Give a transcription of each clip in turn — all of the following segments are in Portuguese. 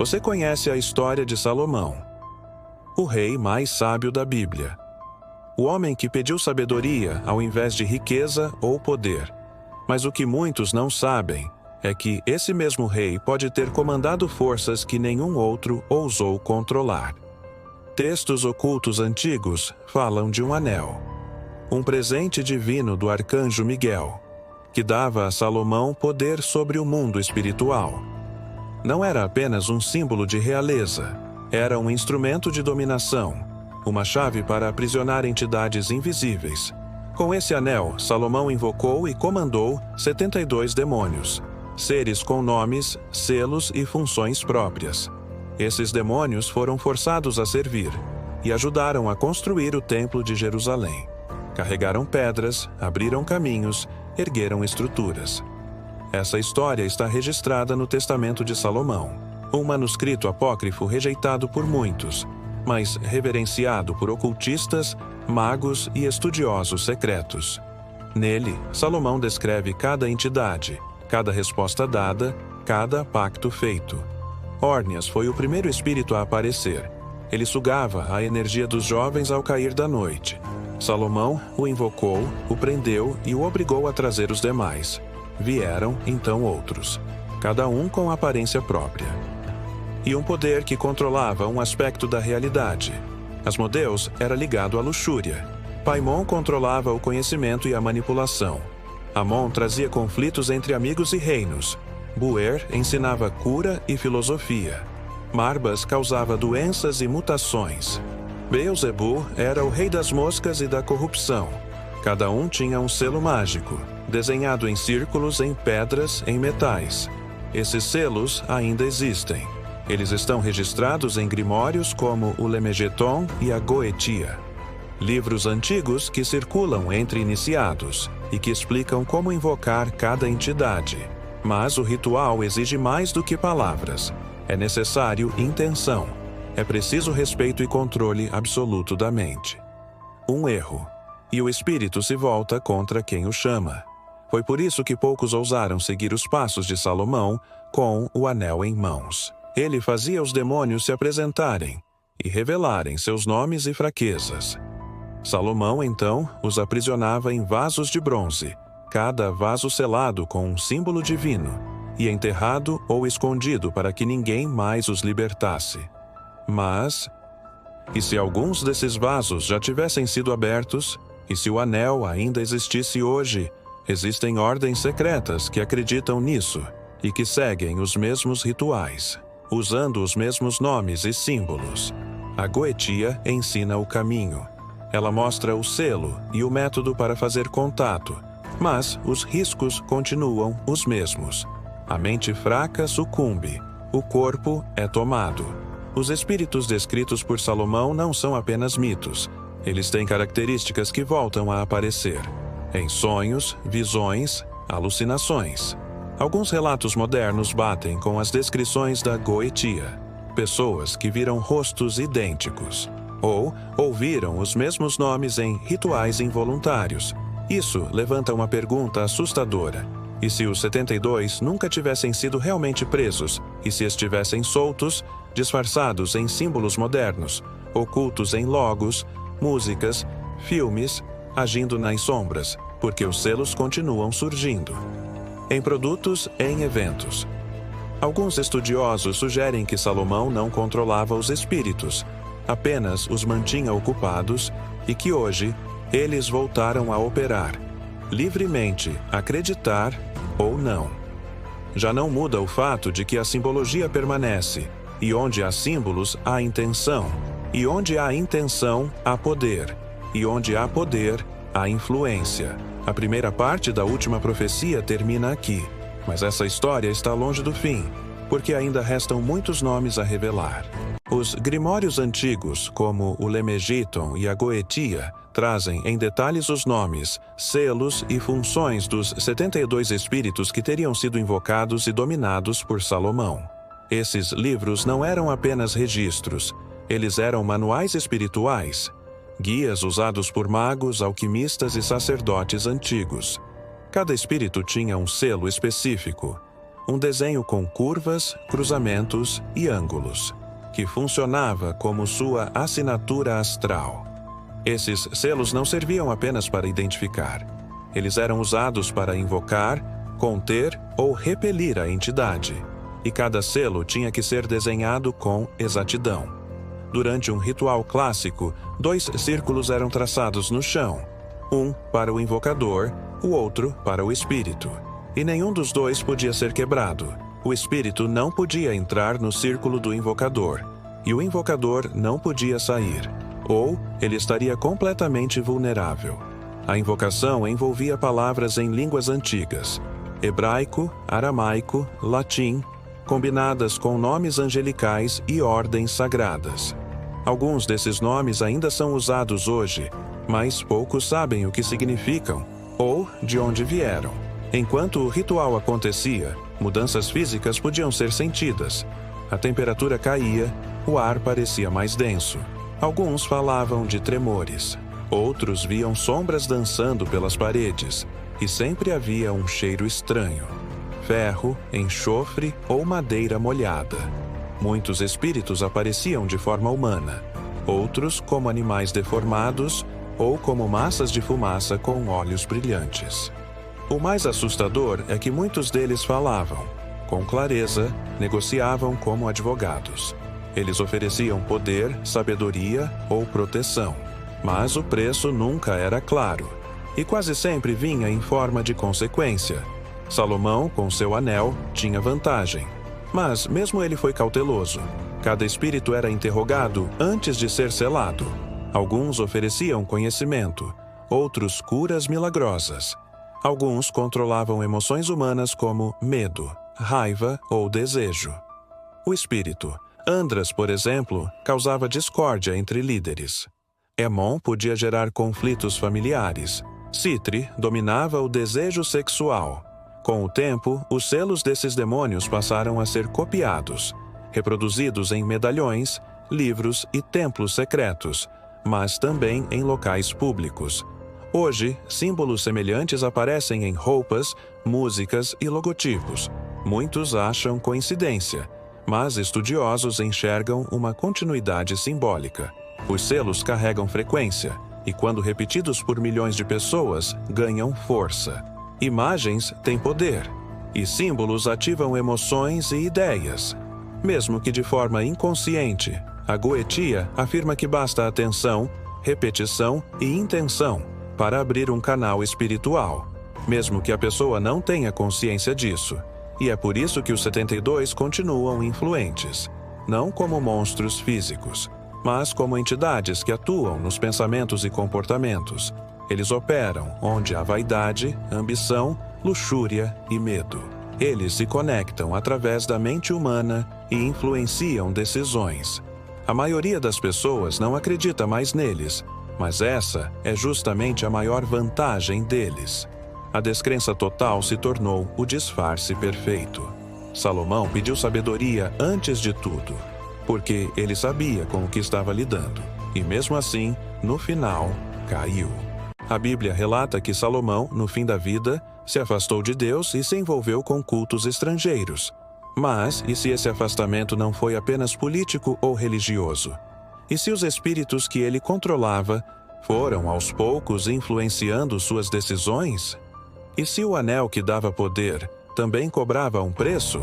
Você conhece a história de Salomão, o rei mais sábio da Bíblia. O homem que pediu sabedoria ao invés de riqueza ou poder. Mas o que muitos não sabem é que esse mesmo rei pode ter comandado forças que nenhum outro ousou controlar. Textos ocultos antigos falam de um anel, um presente divino do arcanjo Miguel, que dava a Salomão poder sobre o mundo espiritual. Não era apenas um símbolo de realeza, era um instrumento de dominação, uma chave para aprisionar entidades invisíveis. Com esse anel, Salomão invocou e comandou 72 demônios, seres com nomes, selos e funções próprias. Esses demônios foram forçados a servir e ajudaram a construir o Templo de Jerusalém. Carregaram pedras, abriram caminhos, ergueram estruturas. Essa história está registrada no Testamento de Salomão, um manuscrito apócrifo rejeitado por muitos, mas reverenciado por ocultistas, magos e estudiosos secretos. Nele, Salomão descreve cada entidade, cada resposta dada, cada pacto feito. Órnias foi o primeiro espírito a aparecer. Ele sugava a energia dos jovens ao cair da noite. Salomão o invocou, o prendeu e o obrigou a trazer os demais. Vieram, então, outros, cada um com aparência própria. E um poder que controlava um aspecto da realidade. Asmodeus era ligado à luxúria. Paimon controlava o conhecimento e a manipulação. Amon trazia conflitos entre amigos e reinos. Buer ensinava cura e filosofia. Marbas causava doenças e mutações. Beelzebu era o rei das moscas e da corrupção. Cada um tinha um selo mágico, desenhado em círculos, em pedras, em metais. Esses selos ainda existem. Eles estão registrados em grimórios como o Lemegeton e a Goetia. Livros antigos que circulam entre iniciados e que explicam como invocar cada entidade. Mas o ritual exige mais do que palavras. É necessário intenção. É preciso respeito e controle absoluto da mente. Um erro, e o espírito se volta contra quem o chama. Foi por isso que poucos ousaram seguir os passos de Salomão com o anel em mãos. Ele fazia os demônios se apresentarem e revelarem seus nomes e fraquezas. Salomão, então, os aprisionava em vasos de bronze, cada vaso selado com um símbolo divino, e enterrado ou escondido para que ninguém mais os libertasse. Mas, e se alguns desses vasos já tivessem sido abertos, e se o anel ainda existisse hoje, existem ordens secretas que acreditam nisso e que seguem os mesmos rituais, usando os mesmos nomes e símbolos. A Goetia ensina o caminho. Ela mostra o selo e o método para fazer contato, mas os riscos continuam os mesmos. A mente fraca sucumbe, o corpo é tomado. Os espíritos descritos por Salomão não são apenas mitos. Eles têm características que voltam a aparecer em sonhos, visões, alucinações. Alguns relatos modernos batem com as descrições da Goetia. Pessoas que viram rostos idênticos ou ouviram os mesmos nomes em rituais involuntários. Isso levanta uma pergunta assustadora. E se os 72 nunca tivessem sido realmente presos, e se estivessem soltos, disfarçados em símbolos modernos, ocultos em logos, músicas, filmes, agindo nas sombras, porque os selos continuam surgindo. Em produtos e em eventos. Alguns estudiosos sugerem que Salomão não controlava os espíritos, apenas os mantinha ocupados e que hoje eles voltaram a operar, livremente, acreditar ou não. Já não muda o fato de que a simbologia permanece, e onde há símbolos, há intenção, e onde há intenção, há poder, e onde há poder, há influência. A primeira parte da última profecia termina aqui, mas essa história está longe do fim, porque ainda restam muitos nomes a revelar. Os grimórios antigos, como o Lemegeton e a Goetia, trazem em detalhes os nomes, selos e funções dos 72 espíritos que teriam sido invocados e dominados por Salomão. Esses livros não eram apenas registros, eles eram manuais espirituais, guias usados por magos, alquimistas e sacerdotes antigos. Cada espírito tinha um selo específico. um desenho com curvas, cruzamentos e ângulos, que funcionava como sua assinatura astral. Esses selos não serviam apenas para identificar. Eles eram usados para invocar, conter ou repelir a entidade, e cada selo tinha que ser desenhado com exatidão. Durante um ritual clássico, 2 círculos eram traçados no chão, um para o invocador, o outro para o espírito, e nenhum dos 2 podia ser quebrado. O espírito não podia entrar no círculo do invocador, e o invocador não podia sair, ou ele estaria completamente vulnerável. A invocação envolvia palavras em línguas antigas, hebraico, aramaico, latim, combinadas com nomes angelicais e ordens sagradas. Alguns desses nomes ainda são usados hoje, mas poucos sabem o que significam ou de onde vieram. Enquanto o ritual acontecia, mudanças físicas podiam ser sentidas. A temperatura caía, o ar parecia mais denso. Alguns falavam de tremores. Outros viam sombras dançando pelas paredes, e sempre havia um cheiro estranho: ferro, enxofre ou madeira molhada. Muitos espíritos apareciam de forma humana, outros como animais deformados ou como massas de fumaça com olhos brilhantes. O mais assustador é que muitos deles falavam com clareza, negociavam como advogados. Eles ofereciam poder, sabedoria ou proteção, mas o preço nunca era claro, e quase sempre vinha em forma de consequência. Salomão, com seu anel, tinha vantagem, mas mesmo ele foi cauteloso. Cada espírito era interrogado antes de ser selado. Alguns ofereciam conhecimento, outros curas milagrosas. Alguns controlavam emoções humanas como medo, raiva ou desejo. O espírito Andras, por exemplo, causava discórdia entre líderes. Emon podia gerar conflitos familiares. Citri dominava o desejo sexual. Com o tempo, os selos desses demônios passaram a ser copiados, reproduzidos em medalhões, livros e templos secretos, mas também em locais públicos. Hoje, símbolos semelhantes aparecem em roupas, músicas e logotipos. Muitos acham coincidência, mas estudiosos enxergam uma continuidade simbólica. Os selos carregam frequência, e quando repetidos por milhões de pessoas, ganham força. Imagens têm poder, e símbolos ativam emoções e ideias. Mesmo que de forma inconsciente, a Goetia afirma que basta atenção, repetição e intenção para abrir um canal espiritual, mesmo que a pessoa não tenha consciência disso. E é por isso que os 72 continuam influentes, não como monstros físicos, mas como entidades que atuam nos pensamentos e comportamentos. Eles operam onde há vaidade, ambição, luxúria e medo. Eles se conectam através da mente humana e influenciam decisões. A maioria das pessoas não acredita mais neles, mas essa é justamente a maior vantagem deles. A descrença total se tornou o disfarce perfeito. Salomão pediu sabedoria antes de tudo, porque ele sabia com o que estava lidando, e mesmo assim, no final, caiu. A Bíblia relata que Salomão, no fim da vida, se afastou de Deus e se envolveu com cultos estrangeiros. Mas, e se esse afastamento não foi apenas político ou religioso? E se os espíritos que ele controlava foram, aos poucos, influenciando suas decisões? E se o anel que dava poder também cobrava um preço?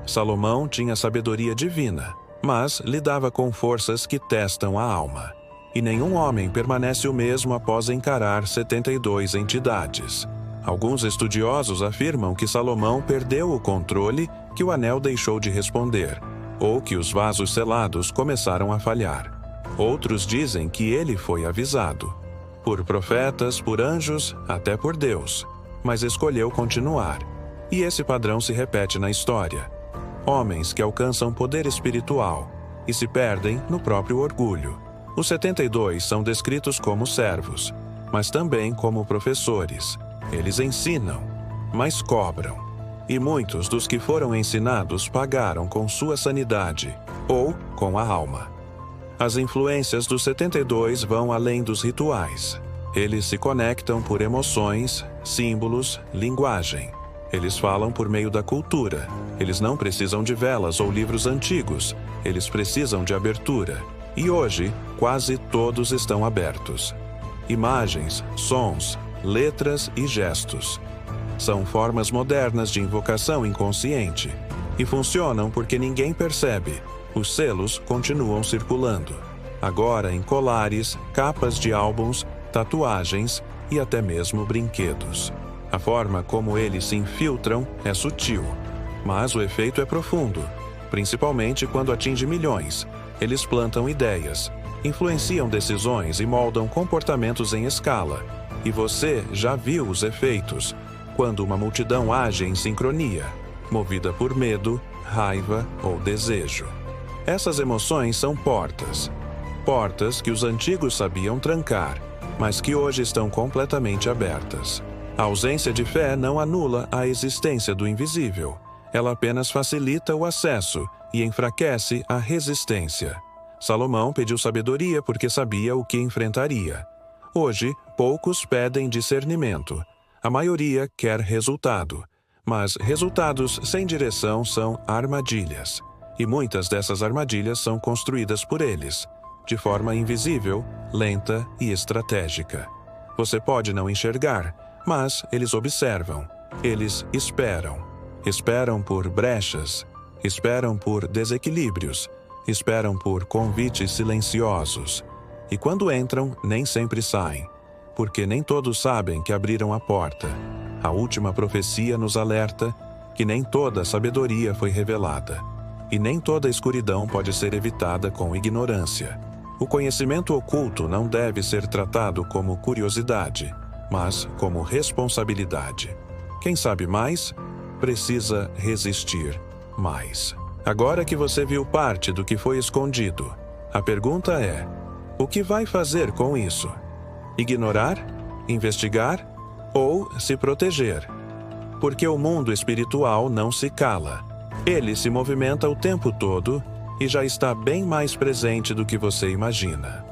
Salomão tinha sabedoria divina, mas lidava com forças que testam a alma. E nenhum homem permanece o mesmo após encarar 72 entidades. Alguns estudiosos afirmam que Salomão perdeu o controle, que o anel deixou de responder, ou que os vasos selados começaram a falhar. Outros dizem que ele foi avisado, por profetas, por anjos, até por Deus, mas escolheu continuar. E esse padrão se repete na história. Homens que alcançam poder espiritual e se perdem no próprio orgulho. Os 72 são descritos como servos, mas também como professores. Eles ensinam, mas cobram. E muitos dos que foram ensinados pagaram com sua sanidade ou com a alma. As influências dos 72 vão além dos rituais. Eles se conectam por emoções, símbolos, linguagem. Eles falam por meio da cultura, Eles não precisam de velas ou livros antigos, eles precisam de abertura. E hoje, quase todos estão abertos. Imagens, sons, letras e gestos. São formas modernas de invocação inconsciente e funcionam porque ninguém percebe. Os selos continuam circulando, agora em colares, capas de álbuns, tatuagens e até mesmo brinquedos. A forma como eles se infiltram é sutil, mas o efeito é profundo, principalmente quando atinge milhões. Eles plantam ideias, influenciam decisões e moldam comportamentos em escala. E você já viu os efeitos, quando uma multidão age em sincronia, movida por medo, raiva ou desejo. Essas emoções são portas. Portas que os antigos sabiam trancar, mas que hoje estão completamente abertas. A ausência de fé não anula a existência do invisível. Ela apenas facilita o acesso e enfraquece a resistência. Salomão pediu sabedoria porque sabia o que enfrentaria. Hoje, poucos pedem discernimento. A maioria quer resultado. Mas resultados sem direção são armadilhas. E muitas dessas armadilhas são construídas por eles, de forma invisível, lenta e estratégica. Você pode não enxergar, mas eles observam. Eles esperam. Esperam por brechas. Esperam por desequilíbrios. Esperam por convites silenciosos. E quando entram, nem sempre saem, porque nem todos sabem que abriram a porta. A última profecia nos alerta que nem toda a sabedoria foi revelada, e nem toda a escuridão pode ser evitada com ignorância. O conhecimento oculto não deve ser tratado como curiosidade, mas como responsabilidade. Quem sabe mais, precisa resistir mais. Agora que você viu parte do que foi escondido, a pergunta é: o que vai fazer com isso? Ignorar? Investigar? Ou se proteger? Porque o mundo espiritual não se cala. Ele se movimenta o tempo todo e já está bem mais presente do que você imagina.